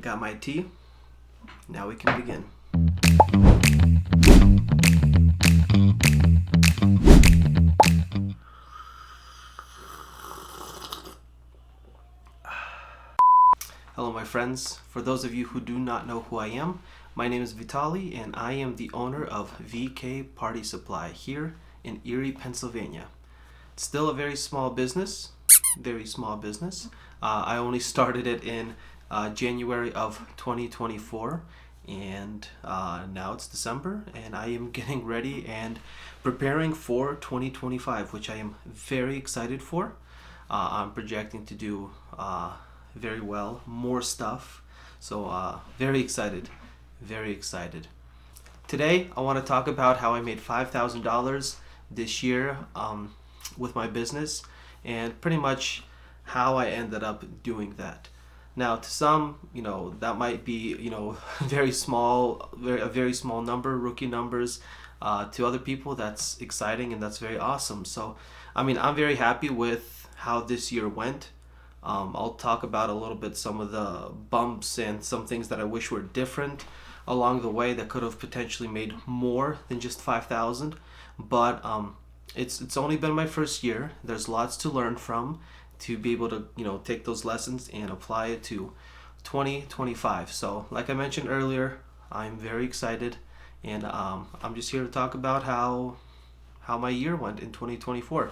Got my tea. Now we can begin. Hello, my friends. For those of you who do not know who I am, my name is Vitali, and I am the owner of VK Party Supply here in Erie, Pennsylvania. It's still a very small business. I only started it in January of 2024, and now it's December, and I am getting ready and preparing for 2025, which I am very excited for. I'm projecting to do very well, more stuff, so very excited. Today I want to talk about how I made $5,000 this year with my business, and pretty much how I ended up doing that. Now, to some, that might be, very small, a very small number, rookie numbers. To other people, that's exciting and that's very awesome. So, I'm very happy with how this year went. I'll talk about a little bit some of the bumps and some things that I wish were different along the way that could have potentially made more than just 5,000. But it's only been my first year. There's lots to learn from, to be able to take those lessons and apply it to 2025. So like I mentioned earlier, I'm very excited, and I'm just here to talk about how my year went in 2024.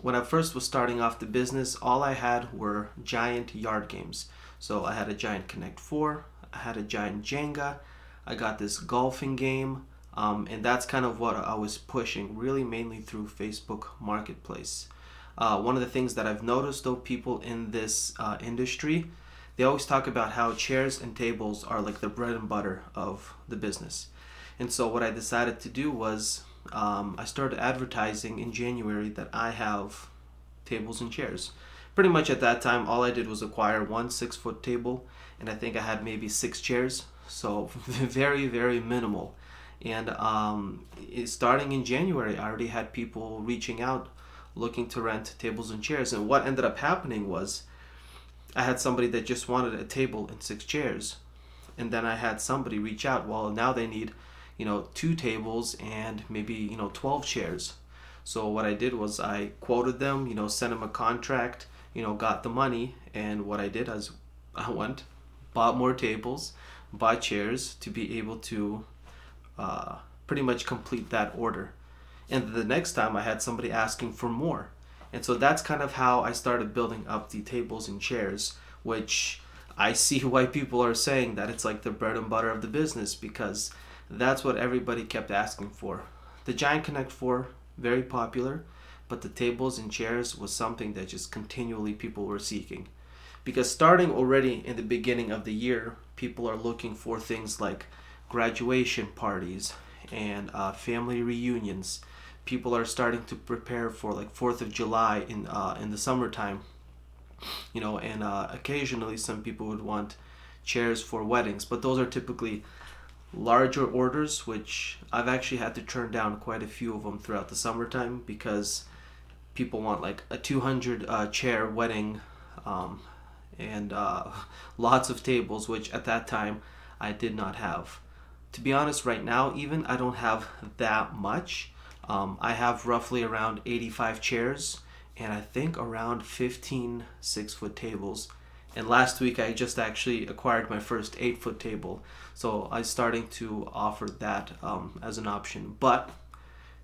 When I first was starting off the business, all I had were giant yard games. So I had a giant Connect 4, I had a giant Jenga, I got this golfing game, and that's kind of what I was pushing, really mainly through Facebook Marketplace. One of the things that I've noticed, though, people in this industry, they always talk about how chairs and tables are like the bread and butter of the business. And so what I decided to do was I started advertising in January that I have tables and chairs. Pretty much at that time, all I did was acquire one 6-foot table, and I think I had maybe 6 chairs. So very, very minimal. And starting in January, I already had people reaching out looking to rent tables and chairs. And what ended up happening was I had somebody that just wanted a table and 6 chairs. And then I had somebody reach out, well, now they need 2 tables and maybe 12 chairs. So what I did was I quoted them, sent them a contract, got the money. And what I did is I went, bought more tables, bought chairs to be able to pretty much complete that order. And the next time I had somebody asking for more. And so that's kind of how I started building up the tables and chairs, which I see why people are saying that it's like the bread and butter of the business, because that's what everybody kept asking for. The Giant Connect 4, very popular, but the tables and chairs was something that just continually people were seeking. Because starting already in the beginning of the year, people are looking for things like graduation parties and family reunions. People are starting to prepare for like 4th of July in the summertime, and occasionally some people would want chairs for weddings, but those are typically larger orders, which I've actually had to turn down quite a few of them throughout the summertime, because people want like a 200 chair wedding, and lots of tables, which at that time I did not have. To be honest, right now even I don't have that much. I have roughly around 85 chairs, and I think around 15 6-foot tables. And last week I just actually acquired my first 8-foot table, so I'm starting to offer that as an option. But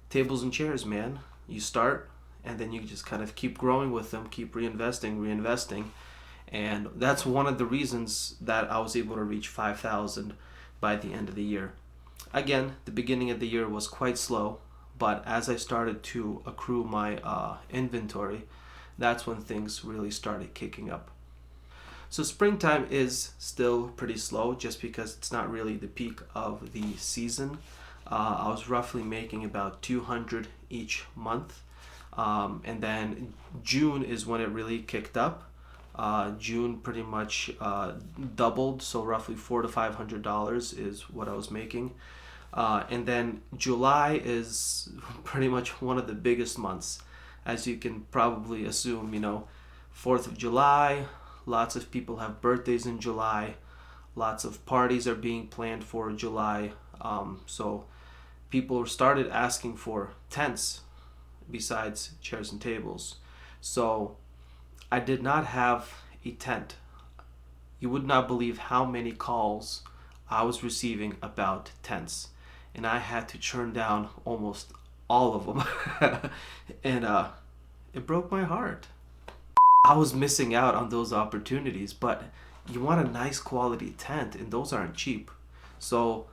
tables and chairs, man, you start and then you just kind of keep growing with them, keep reinvesting, and that's one of the reasons that I was able to reach 5,000 by the end of the year. Again, the beginning of the year was quite slow, but as I started to accrue my inventory, that's when things really started kicking up. So springtime is still pretty slow, just because it's not really the peak of the season. I was roughly making about 200 each month. And then June is when it really kicked up. June pretty much doubled, so roughly $400 to $500 is what I was making. And then July is pretty much one of the biggest months, as you can probably assume. 4th of July, lots of people have birthdays in July. Lots of parties are being planned for July. So people started asking for tents besides chairs and tables. So I did not have a tent. You would not believe how many calls I was receiving about tents, and I had to turn down almost all of them. And it broke my heart. I was missing out on those opportunities, but you want a nice quality tent, and those aren't cheap. So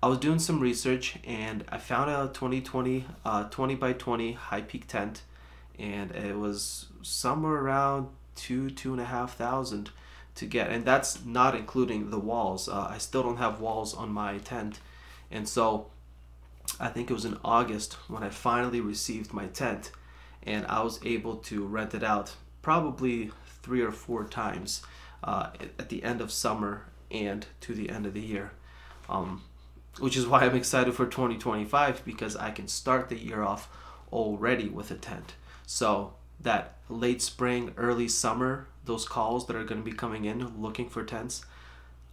I was doing some research, and I found a 2020 20 by 20 high peak tent, and it was somewhere around two and a half thousand to get, and that's not including the walls. I still don't have walls on my tent, and so I think it was in August when I finally received my tent, and I was able to rent it out probably 3 or 4 times at the end of summer and to the end of the year. Um, which is why I'm excited for 2025, because I can start the year off already with a tent. So that late spring, early summer, those calls that are going to be coming in looking for tents,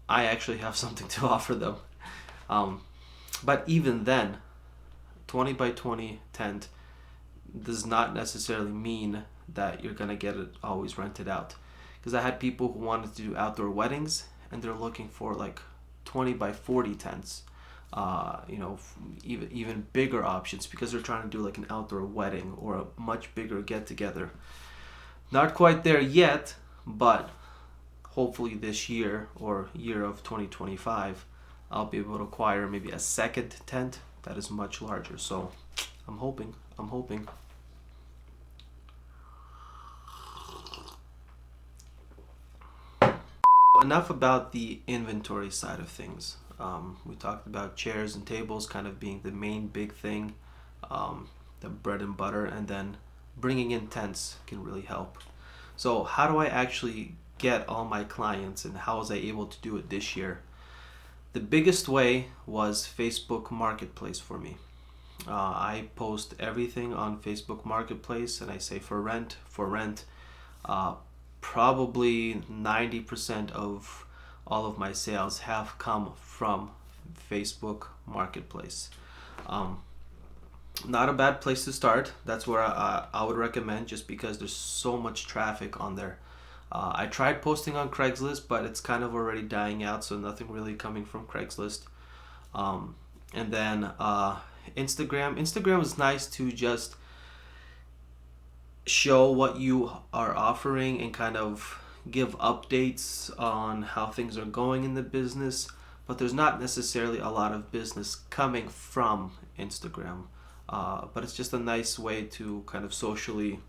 I actually have something to offer them. Um, but even then, 20 by 20 tent does not necessarily mean that you're going to get it always rented out. Because I had people who wanted to do outdoor weddings, and they're looking for like 20 by 40 tents. Even bigger options, because they're trying to do like an outdoor wedding or a much bigger get together. Not quite there yet, but hopefully this year or year of 2025, I'll be able to acquire maybe a second tent that is much larger. So I'm hoping. Enough about the inventory side of things. We talked about chairs and tables kind of being the main big thing, the bread and butter, and then bringing in tents can really help. So how do I actually get all my clients, and how was I able to do it this year? The biggest way was Facebook Marketplace for me. I post everything on Facebook Marketplace, and I say for rent. Uh, Probably 90% of all of my sales have come from Facebook Marketplace. Um, Not a bad place to start. That's where I would recommend, just because there's so much traffic on there. I tried posting on Craigslist, but it's kind of already dying out, so nothing really coming from Craigslist. And then Instagram. Instagram is nice to just show what you are offering and kind of give updates on how things are going in the business, but there's not necessarily a lot of business coming from Instagram. But it's just a nice way to kind of socially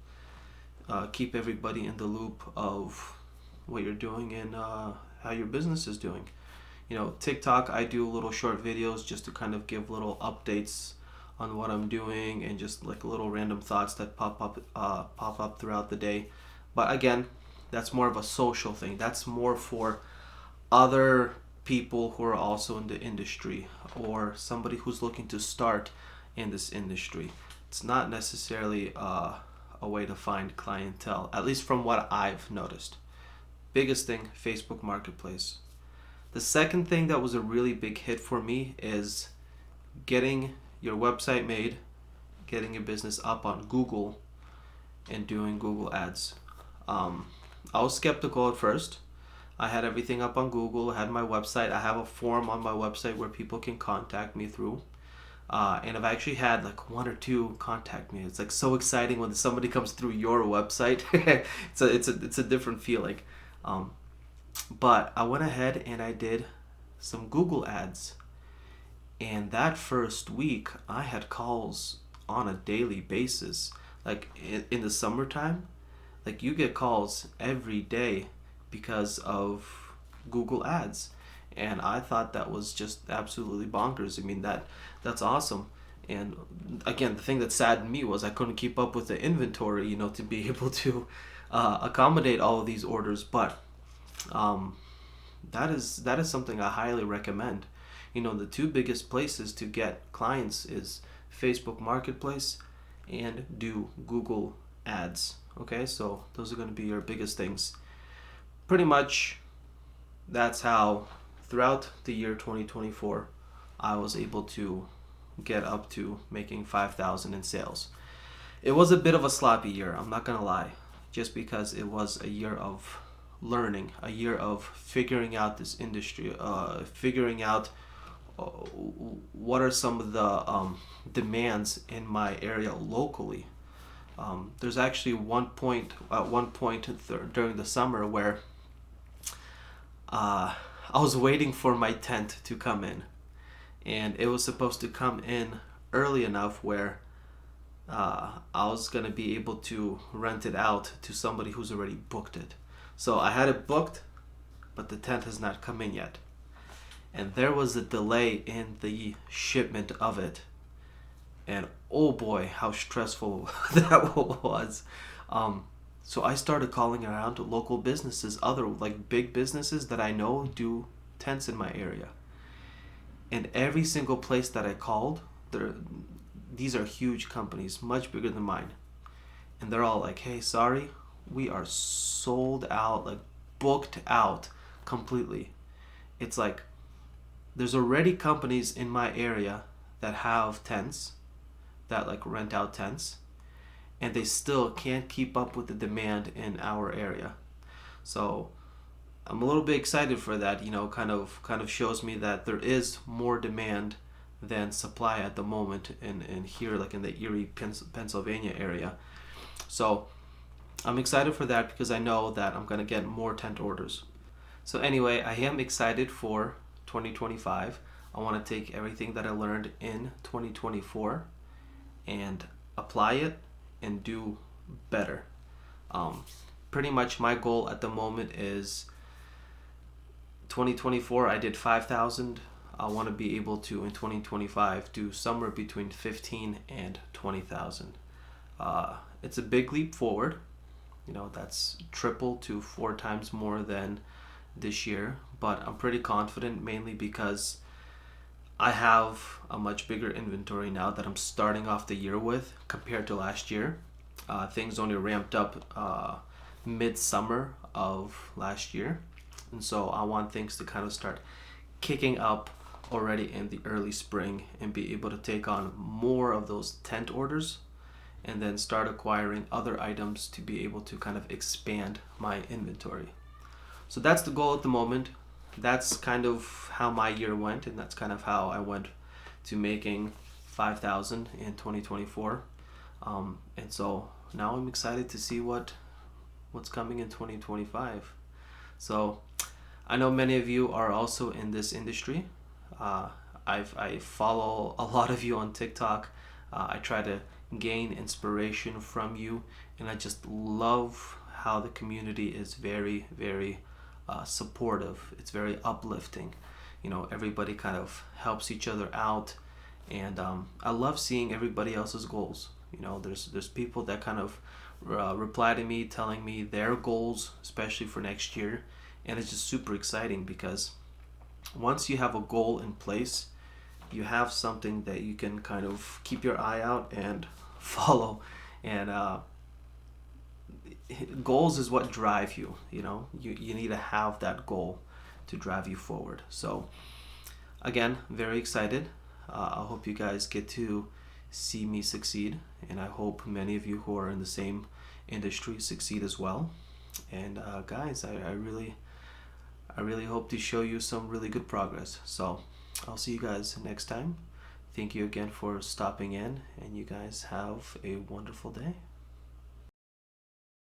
keep everybody in the loop of what you're doing and how your business is doing. TikTok, I do little short videos just to kind of give little updates on what I'm doing, and just like little random thoughts that pop up throughout the day. But again, that's more of a social thing. That's more for other people who are also in the industry, or somebody who's looking to start in this industry. It's not necessarily a way to find clientele, at least from what I've noticed. Biggest thing, Facebook Marketplace. The second thing that was a really big hit for me is getting your website made, getting your business up on Google, and doing Google ads. I was skeptical at first. I had everything up on Google, I had my website, I have a form on my website where people can contact me through. And I've actually had like 1 or 2 contact me. It's like so exciting when somebody comes through your website. it's a different feeling. But I went ahead and I did some Google ads. And that first week, I had calls on a daily basis. Like in the summertime, like you get calls every day because of Google ads. And I thought that was just absolutely bonkers. I mean, that's awesome. And again, the thing that saddened me was I couldn't keep up with the inventory, to be able to accommodate all of these orders. But that is something I highly recommend. The 2 biggest places to get clients is Facebook Marketplace and do Google ads. Okay, so those are going to be your biggest things. Pretty much that's how throughout the year 2024, I was able to get up to making 5,000 in sales. It was a bit of a sloppy year, I'm not gonna lie, just because it was a year of learning, a year of figuring out this industry, figuring out what are some of the demands in my area locally. There's actually one point during the summer where I was waiting for my tent to come in, and it was supposed to come in early enough where I was gonna be able to rent it out to somebody who's already booked it. So I had it booked, but the tent has not come in yet, and there was a delay in the shipment of it. And oh boy, how stressful that was. So I started calling around to local businesses, other like big businesses that I know do tents in my area. And every single place that I called, these are huge companies, much bigger than mine. And they're all like, hey, sorry, we are sold out, like booked out completely. It's like there's already companies in my area that have tents, that like rent out tents, and they still can't keep up with the demand in our area. So I'm a little bit excited for that. Kind of shows me that there is more demand than supply at the moment in here, like in the Erie, Pennsylvania area. So I'm excited for that because I know that I'm gonna get more tent orders. So anyway, I am excited for 2025. I want to take everything that I learned in 2024 and apply it and do better. Pretty much my goal at the moment is 2024 I did 5,000. I want to be able to in 2025 do somewhere between 15 and 20,000. It's a big leap forward. That's triple to 4 times more than this year, but I'm pretty confident, mainly because I have a much bigger inventory now that I'm starting off the year with compared to last year. Things only ramped up mid-summer of last year, and so I want things to kind of start kicking up already in the early spring and be able to take on more of those tent orders and then start acquiring other items to be able to kind of expand my inventory. So that's the goal at the moment. That's kind of how my year went, and that's kind of how I went to making 5,000 in 2024. And so now I'm excited to see what's coming in 2025. So I know many of you are also in this industry. I follow a lot of you on TikTok. I try to gain inspiration from you, and I just love how the community is very, very supportive. It's very uplifting. Everybody kind of helps each other out, and I love seeing everybody else's goals. There's people that kind of reply to me telling me their goals, especially for next year, and it's just super exciting because once you have a goal in place, you have something that you can kind of keep your eye out and follow. And goals is what drive you. You need to have that goal to drive you forward. So again, very excited. I hope you guys get to see me succeed, and I hope many of you who are in the same industry succeed as well. And guys, I really hope to show you some really good progress. So I'll see you guys next time. Thank you again for stopping in, and you guys have a wonderful day.